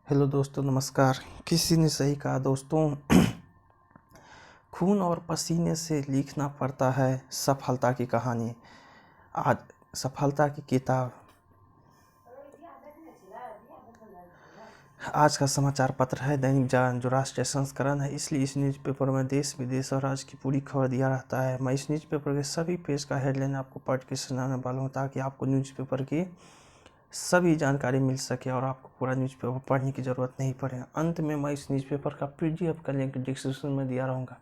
Hello दोस्तों, नमस्कार। किसी ने सही कहा दोस्तों, खून और पसीने से लिखना पड़ता है सफलता की कहानी। आज सफलता की किताब आज का समाचार पत्र है दैनिक जागरण, जो राष्ट्रीय संस्करण है। इसलिए इस न्यूज़पेपर में देश विदेश और राज्य की पूरी खबर दिया रहता है। मैं इस न्यूज़पेपर के सभी पेज का हेडलाइन आपको पढ़ के सुनाने वाला हूँ, ताकि आपको न्यूज़पेपर की सभी जानकारी मिल सके और आपको पूरा न्यूज़पेपर पढ़ने की ज़रूरत नहीं पड़े। अंत में मैं इस न्यूज़पेपर का पीडीएफ का लिंक डिस्क्रिप्शन में दिया रहूँगा,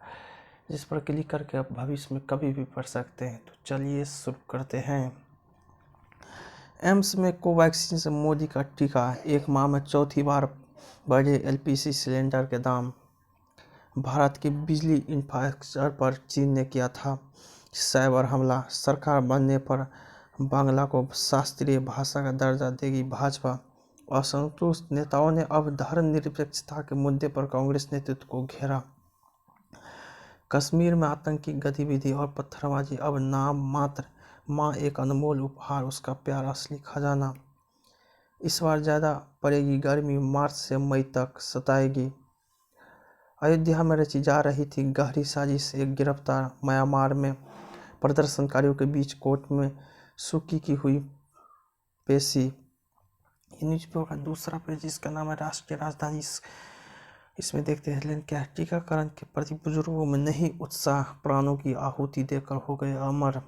जिस पर क्लिक करके आप भविष्य में कभी भी पढ़ सकते हैं। तो चलिए शुरू करते हैं। एम्स में कोवैक्सीन से मोदी का टीका, एक माह में चौथी बार बढ़े एलपीजी सिलेंडर के दाम। भारत की बिजली इंफ्रास्ट्रक्चर पर चीन ने किया था साइबर हमला। सरकार बनने पर बांग्ला को शास्त्रीय भाषा का दर्जा देगी भाजपा। असंतुष्ट नेताओं ने अब धर्मनिरपेक्षता के मुद्दे पर कांग्रेस नेतृत्व को घेरा। कश्मीर में आतंकी गतिविधि और पत्थरबाजी अब नाम मात्र, माँ एक अनमोल उपहार, उसका प्यार असली खजाना। इस बार ज़्यादा पड़ेगी गर्मी, मार्च से मई तक सताएगी। अयोध्या में रची जा रही थी गहरी साजिश, एक गिरफ्तार। म्यांमार में प्रदर्शनकारियों के बीच कोर्ट में सुकी की हुई पेशी। न्यूज़पेपर का दूसरा पेज, इसका नाम है राष्ट्रीय राजधानी। इसमें देखते हैं हेडलाइन क्या है। टीकाकरण के प्रति बुजुर्गों में नहीं उत्साह, प्राणों की आहुति देकर हो गए अमर।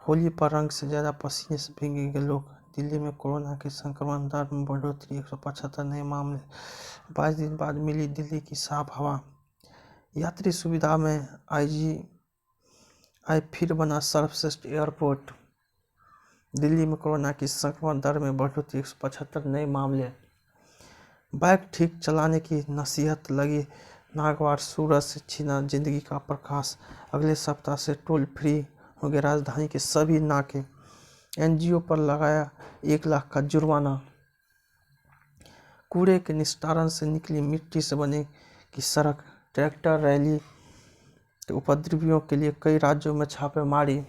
होली पर रंग से ज़्यादा पसीने से भीगेंगे लोग। दिल्ली में कोरोना के संक्रमण दर में बढ़ोतरी, 175 नए मामले। 22 दिन बाद मिली दिल्ली की साफ हवा। यात्री सुविधा में आईजीआई फिर बना सर्वश्रेष्ठ एयरपोर्ट। दिल्ली में कोरोना की संक्रमण दर में बढ़ोतरी, 175 नए मामले। बाइक ठीक चलाने की नसीहत लगी। नागवार सूरत से छीना जिंदगी का प्रकाश। अगले सप्ताह से टोल फ्री होंगे राजधानी के सभी नाके। एनजीओ पर लगाया 1 लाख का जुर्माना। कूड़े के निस्तारण से निकली मिट्टी से बने की सड़क। ट्रैक्टर रैली के उपद्रवियों के लिए कई राज्यों में छापेमारी।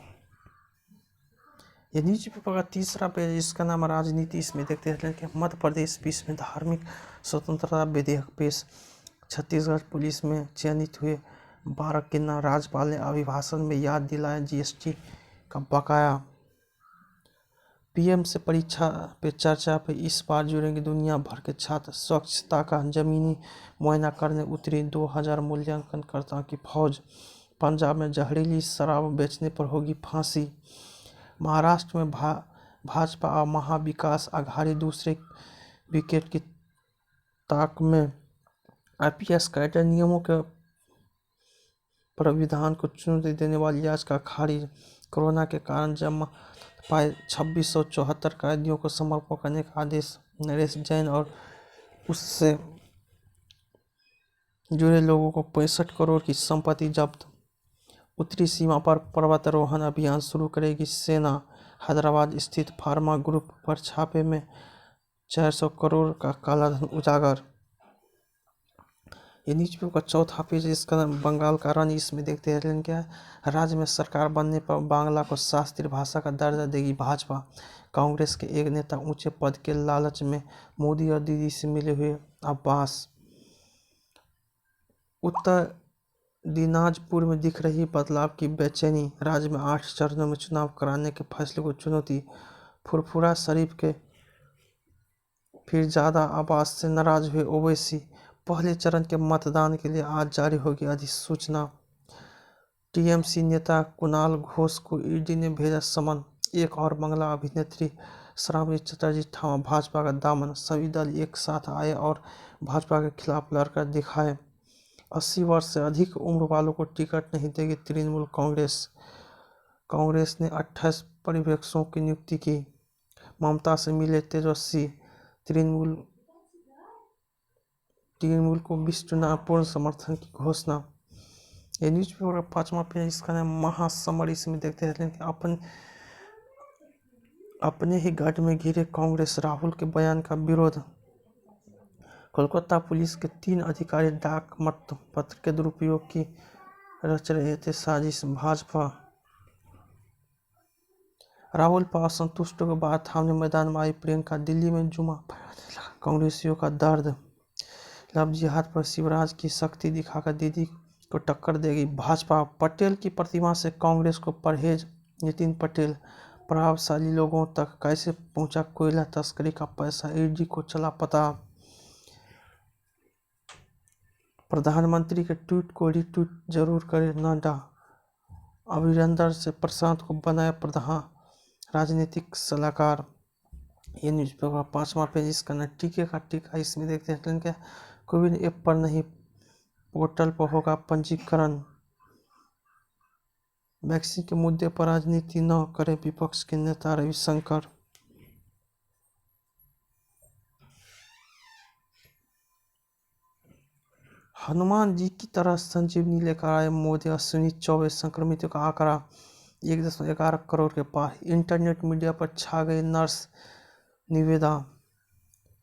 ये न्यूज़पेपर का तीसरा पेज, इसका नाम राजनीति। इसमें देखते हैं कि मध्य प्रदेश बीच में धार्मिक स्वतंत्रता विधेयक पेश। छत्तीसगढ़ पुलिस में चयनित हुए 12 किन्नर। राज्यपाल ने अभिभाषण में याद दिलाया जीएसटी का बकाया। पीएम से परीक्षा पे चर्चा पे इस बार जुड़ेंगे दुनिया भर के छात्र। स्वच्छता का जमीनी मुआयना करने उतरी 2000 मूल्यांकनकर्ताओं की फौज। पंजाब में जहरीली शराब बेचने पर होगी फांसी। महाराष्ट्र में भाजपा और महाविकास आघाड़ी दूसरे विकेट की ताक में। आईपीएस कैडर नियमों के प्राविधान को चुनौती देने वाली याचिका खारिज। कोरोना के कारण जमा पाए 2674 कैदियों को समर्पण करने का आदेश। नरेश जैन और उससे जुड़े लोगों को 65 करोड़ की संपत्ति जब्त। उत्तरी सीमा पर पर्वतारोहण अभियान शुरू करेगी सेना। हैदराबाद स्थित फार्मा ग्रुप पर छापे में 400 करोड़ का कालाधन उजागर। ये न्यूज़पेपर का चौथा पेज, इसका नाम बंगाल का रानी। इसमें देखते हैं क्या है। राज्य में सरकार बनने पर बांग्ला को शास्त्रीय भाषा का दर्जा देगी भाजपा। कांग्रेस के एक नेता ऊंचे पद के लालच में मोदी और दीदी से मिले हुए अब्बास। उत्तर दिनाजपुर में दिख रही बदलाव की बेचैनी। राज्य में 8 चरणों में चुनाव कराने के फैसले को चुनौती। फुरफुरा शरीफ के फिर ज़्यादा आवाज से नाराज हुए ओवैसी। पहले चरण के मतदान के लिए आज जारी होगी अधिसूचना। टीएमसी नेता कुणाल घोष को ईडी ने भेजा समन। एक और बांग्ला अभिनेत्री श्रावणी चटर्जी थामा भाजपा का दामन। सभी दल एक साथ आए और भाजपा के खिलाफ लड़कर दिखाए। 80 वर्ष से अधिक उम्र वालों को टिकट नहीं देगी तृणमूल कांग्रेस। कांग्रेस ने 28 पर्यवेक्षकों की नियुक्ति की। ममता से मिले तेजस्वी। तृणमूल को विश्व चुनाव पूर्ण समर्थन की घोषणा। ये न्यूज़पेपर का 5वां पेज, इसका नाम महासमर। इसमें देखते हैं कि अपने ही गढ़ में घिरे कांग्रेस, राहुल के बयान का विरोध। कोलकाता पुलिस के 3 अधिकारी डाक मत पत्र के दुरुपयोग की रच रहे थे साजिश। भाजपा राहुल पर असंतुष्ट के बाद थाने मैदान में आई प्रियंका। दिल्ली में जुमा कांग्रेसियों का दर्द। लव जिहाद पर शिवराज की शक्ति दिखाकर दीदी को टक्कर देगी भाजपा। पटेल की प्रतिमा से कांग्रेस को परहेज। नितिन पटेल। प्रभावशाली लोगों तक कैसे पहुंचा कोयला तस्करी का पैसा, ईडी को चला पता। प्रधानमंत्री के ट्वीट को रीट्वीट जरूर करें नड्डा। अमरिंदर से प्रशांत को बनाया प्रधान राजनीतिक सलाहकार। ये न्यूज़पेपर 5वां पेज। इसका न टीके का टीका। इसमें देखते हैं क्या कोविन ऐप पर नहीं पोर्टल पर होगा पंजीकरण। वैक्सीन के मुद्दे पर राजनीति न करें विपक्ष के नेता रविशंकर। हनुमान जी की तरह संजीवनी लेकर आए मोदी। अश्विनी चौबे। संक्रमितों का आंकड़ा 1.11 करोड़ के पार। इंटरनेट मीडिया पर छा गए नर्स निवेदा।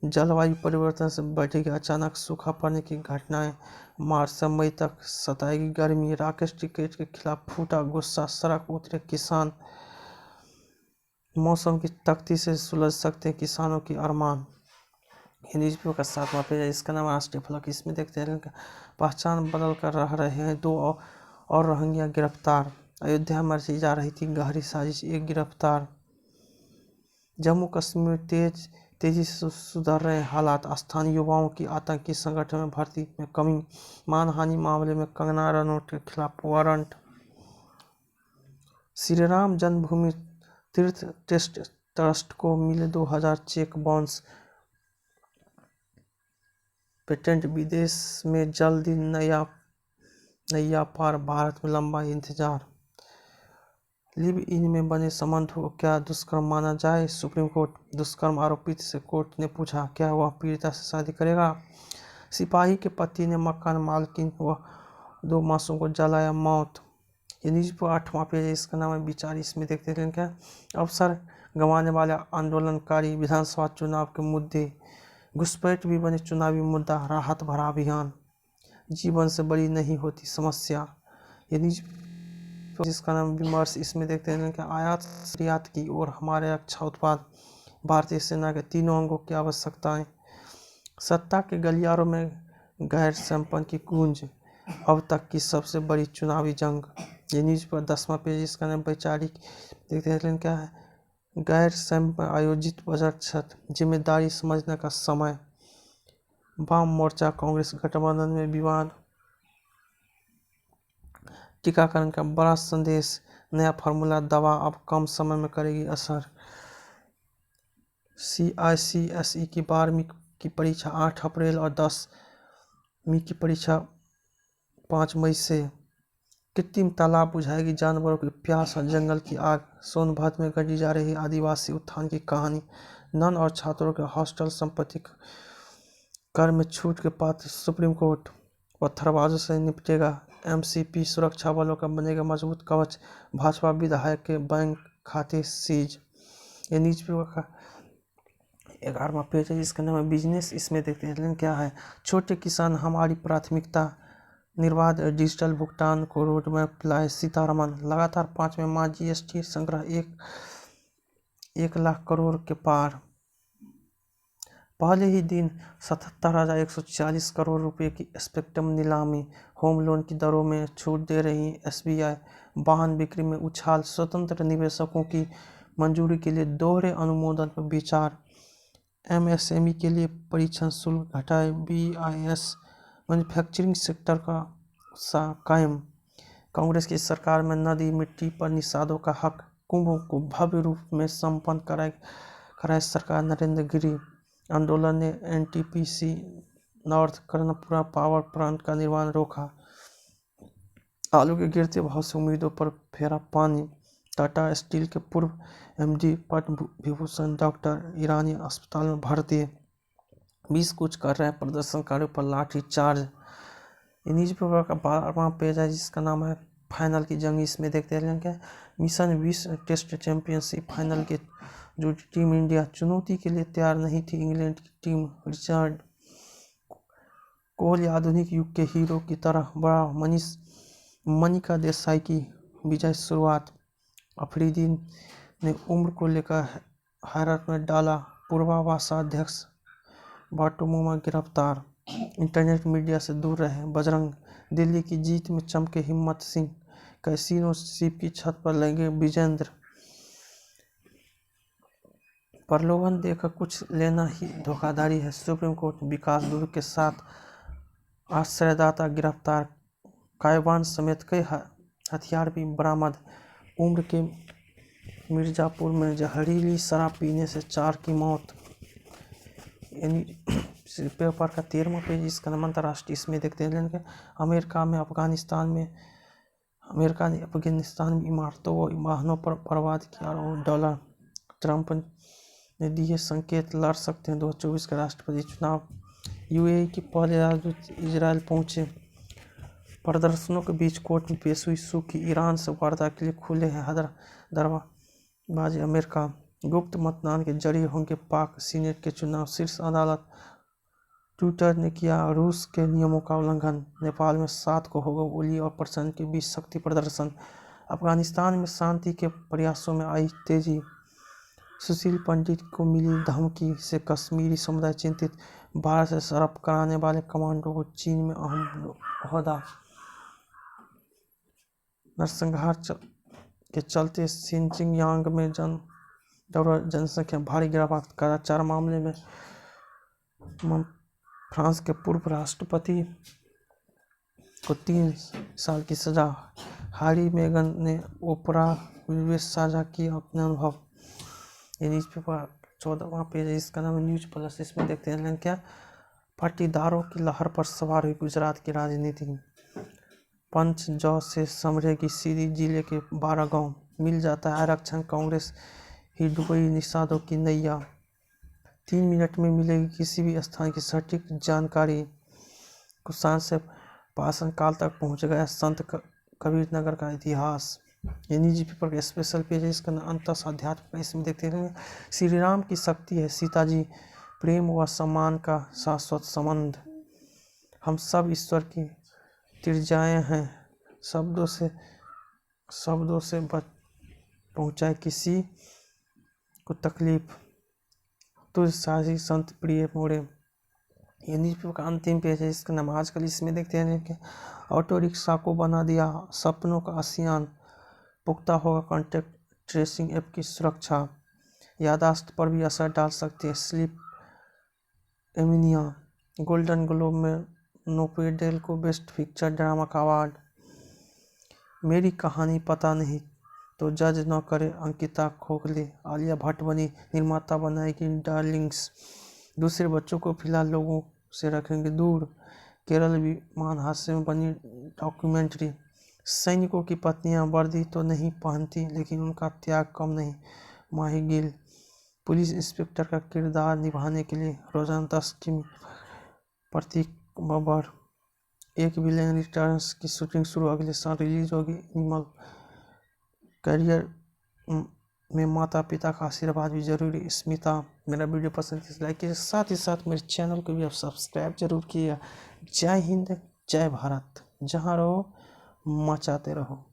जलवायु परिवर्तन से बढ़ेगी अचानक सूखा पड़ने की घटनाएं। मार्च से मई तक सताएगी गर्मी। राकेश टिकैत के खिलाफ फूटा गुस्सा, सड़क उतरे किसान। मौसम की तख्ती से सुलझ सकते हैं किसानों की अरमान। ये न्यूज़पेपर का 7वां पेज है। इसका नाम राष्ट्रीय फलक। इसमें देखते हैं पहचान बदल कर रह रहे हैं दो और रोहिंग्या गिरफ्तार। अयोध्या में रची जा रही थी गहरी साजिश, एक गिरफ्तार। जम्मू कश्मीर तेजी से सुधर रहे हालात। स्थानीय युवाओं की आतंकी संगठन में भर्ती में कमी। मानहानि मामले में कंगना रनौत के खिलाफ वारंट। श्री राम जन्मभूमि तीर्थ ट्रस्ट को मिले 2000 चेक बाउंस। पेटेंट विदेश में जल्दी नैया पार, भारत में लंबा इंतजार। लिव इन में बने संबंधों को क्या दुष्कर्म माना जाए, सुप्रीम कोर्ट। दुष्कर्म आरोपित से कोर्ट ने पूछा क्या वह पीड़िता से शादी करेगा। सिपाही के पति ने मकान मालकिन व 2 मासूम को जलाया, मौत। ये न्यूज़ पर 8वां पेज है। इसका नाम है विचार। इसमें देखते हैं क्या अवसर गंवाने वाले आंदोलनकारी। विधानसभा चुनाव के मुद्दे। घुसपैठ भी बने चुनावी मुद्दा। राहत भरा अभियान। जीवन से बड़ी नहीं होती समस्या। ये न्यूज़ जिसका नाम विमर्श। इसमें देखते हैं कि आयात निर्यात की ओर हमारे रक्षा उत्पाद। भारतीय सेना के 3 अंगों की आवश्यकताएं। सत्ता के गलियारों में गैर संपन्न की गूंज। अब तक की सबसे बड़ी चुनावी जंग। ये न्यूज़ पर 10वां पेज। इसका नाम वैचारिक। देखते हैं क्या है गैर संपन्न आयोजित बजट छत, जिम्मेदारी समझने का समय। वाम मोर्चा कांग्रेस गठबंधन में विवाद। टीकाकरण का बड़ा संदेश। नया फार्मूला दवा अब कम समय में करेगी असर। CICSE की 12वीं की परीक्षा 8 अप्रैल और 10वीं की परीक्षा 5 मई से। कृत्रिम तालाब बुझाएगी जानवरों की प्यास और जंगल की आग। सोनभद्र में गढ़ी जा रही आदिवासी उत्थान की कहानी। नन और छात्रों के हॉस्टल संपत्ति कर में छूट के पात्र। सुप्रीम कोर्ट पत्थरबाजों से निपटेगा। MCP सुरक्षा बलों का बनेगा मजबूत कवच। भाजपा विधायक के बैंक खाते सीज। ये न्यूज़पेपर का 11वां पेज है। इसका नाम है बिजनेस। इसमें देखते हैं क्या है छोटे किसान हमारी प्राथमिकता। निर्बाध डिजिटल भुगतान को रोड मैप लाए सीतारमन। लगातार 5वें माह GST संग्रह 1 लाख करोड़ के पार। पहले ही दिन 77,140 करोड़ रुपए की स्पेक्ट्रम नीलामी। होम लोन की दरों में छूट दे रही SBI। वाहन बिक्री में उछाल। स्वतंत्र निवेशकों की मंजूरी के लिए दोहरे अनुमोदन पर विचार। MSME के लिए परीक्षण शुल्क घटाए। BIS मैन्युफैक्चरिंग सेक्टर का कायम। कांग्रेस की सरकार में नदी मिट्टी पर निषादों का हक। कुंभ को भव्य रूप में संपन्न कराए सरकार नरेंद्र गिरी। आंदोलन ने NTPC north Karanpura power plant का निर्माण रोका। आलू के गिरते भाव से उम्मीदों पर फेरा पानी। टाटा स्टील के पूर्व MD पद्म विभूषण डॉक्टर ईरानी अस्पताल में भर्ती। 20 कुछ कर रहे हैं प्रदर्शनकारियों पर लाठी चार्ज। न्यूज़पेपर का 12वां पेज है जिसका नाम है फाइनल की जंग। इसमें देखते हैं क्या मिशन विश्व टेस्ट चैंपियनशिप फाइनल के जो टीम इंडिया चुनौती के लिए तैयार नहीं थी। इंग्लैंड की टीम रिचर्ड कोहली आधुनिक युग के हीरो की तरह बड़ा। मनिका देसाई की विजय शुरुआत। अफरीदी ने उम्र को लेकर हैरत में डाला पूर्वाभाषा अध्यक्ष। बाटुमुमा गिरफ्तार, इंटरनेट मीडिया से दूर रहे बजरंग। दिल्ली की जीत में चमके हिम्मत सिंह, कैसीनो शिप की छत पर लगे विजेंद्र। प्रलोभन देकर कुछ लेना ही धोखाधड़ी है, सुप्रीम कोर्ट। विकास दुबे के साथ आश्रयदाता गिरफ्तार, कायवान समेत कई हथियार भी बरामद। उम्र के मिर्जापुर में जहरीली शराब पीने से 4 की मौत। पेपर का 13वां पेज, इसका नाम अंतर्राष्ट्रीय। इसमें देखते हैं अमेरिका ने अफगानिस्तान में इमारतों व वाहनों पर बर्बाद किया और डॉलर। ट्रंप ने दिए संकेत, लड़ सकते हैं 2024 के राष्ट्रपति चुनाव। यूएई के पहले राजदूत इजरायल पहुंचे। प्रदर्शनों के बीच कोर्ट में पेश हुई सूखी, ईरान से वार्ता के लिए खुले हैं दरवाजे। अमेरिका, गुप्त मतदान के जरिए होंगे पाक सीनेट के चुनाव, शीर्ष अदालत। ट्विटर ने किया रूस के नियमों का उल्लंघन। नेपाल में 7 को होगा ओली और प्रचंड के बीच शक्ति प्रदर्शन। अफगानिस्तान में शांति के प्रयासों में आई तेजी। सुशील पंडित को मिली धमकी से कश्मीरी समुदाय चिंतित। भारत से सराप कराने वाले कमांडो को चीन में अहम ओहदा। नरसंहार के चलते शिनजियांग में जनसंख्या भारी गिरावट। कदाचार मामले में फ्रांस के पूर्व राष्ट्रपति को 3 साल की सजा। हैरी मेगन ने ओपरा विनफ्रे साझा किया अपने अनुभव। ये न्यूज़पेपर 14वां पेज है, इसका नाम है न्यूज प्लस। इसमें देखते हैं क्या पाटीदारों की लहर पर सवार हुई गुजरात की राजनीति। पंचजौ से समरेगी सीधी, जिले के 12 गांव। मिल जाता है आरक्षण, कांग्रेस ही डुबई निषादों की नैया। 3 मिनट में मिलेगी किसी भी स्थान की सटीक जानकारी। कुसान से पाषाण काल तक पहुंच गया संत कबीर नगर का इतिहास। ये निजी पेपर का स्पेशल पेज है, इसका अंतस अध्यात्म। इसमें देखते हैं श्री राम की शक्ति है सीता जी, प्रेम व सम्मान का शाश्वत संबंध। हम सब ईश्वर की तिरजाएं हैं, शब्दों से पहुंचाए किसी को तकलीफ। तुझ साजी संत प्रिय मोड़े। ये न्यूज़पेपर का अंतिम पेज है, इसका नाम आजकल। इसमें देखते हैं कि ऑटो रिक्शा को बना दिया सपनों का आसियान, पुख्ता होगा कॉन्टैक्ट ट्रेसिंग ऐप की सुरक्षा। याददाश्त पर भी असर डाल सकती है स्लीप एमिनिया। गोल्डन ग्लोब में नोपेडेल को बेस्ट पिक्चर ड्रामा का अवार्ड। मेरी कहानी पता नहीं तो जज न करे अंकिता खोखले। आलिया भट्ट बनी निर्माता, बनाएगी डार्लिंग्स। दूसरे बच्चों को फिलहाल लोगों से रखेंगे दूर। केरल विमान हादसे में बनी डॉक्यूमेंट्री। सैनिकों की पत्नियां वर्दी तो नहीं पहनती लेकिन उनका त्याग कम नहीं। माही गिल, पुलिस इंस्पेक्टर का किरदार निभाने के लिए रोजाना 10 किमी। प्रतीक बब्बर, एक विलेन रिटर्न्स की शूटिंग शुरू, अगले साल रिलीज होगी। एनिमल, करियर में माता पिता का आशीर्वाद भी जरूरी। स्मिता। मेरा वीडियो पसंद है लाइक कीजिए, साथ ही साथ मेरे चैनल को भी आप सब्सक्राइब जरूर कीजिए। जय हिंद, जय भारत। जहाँ रहो मचाते रहो।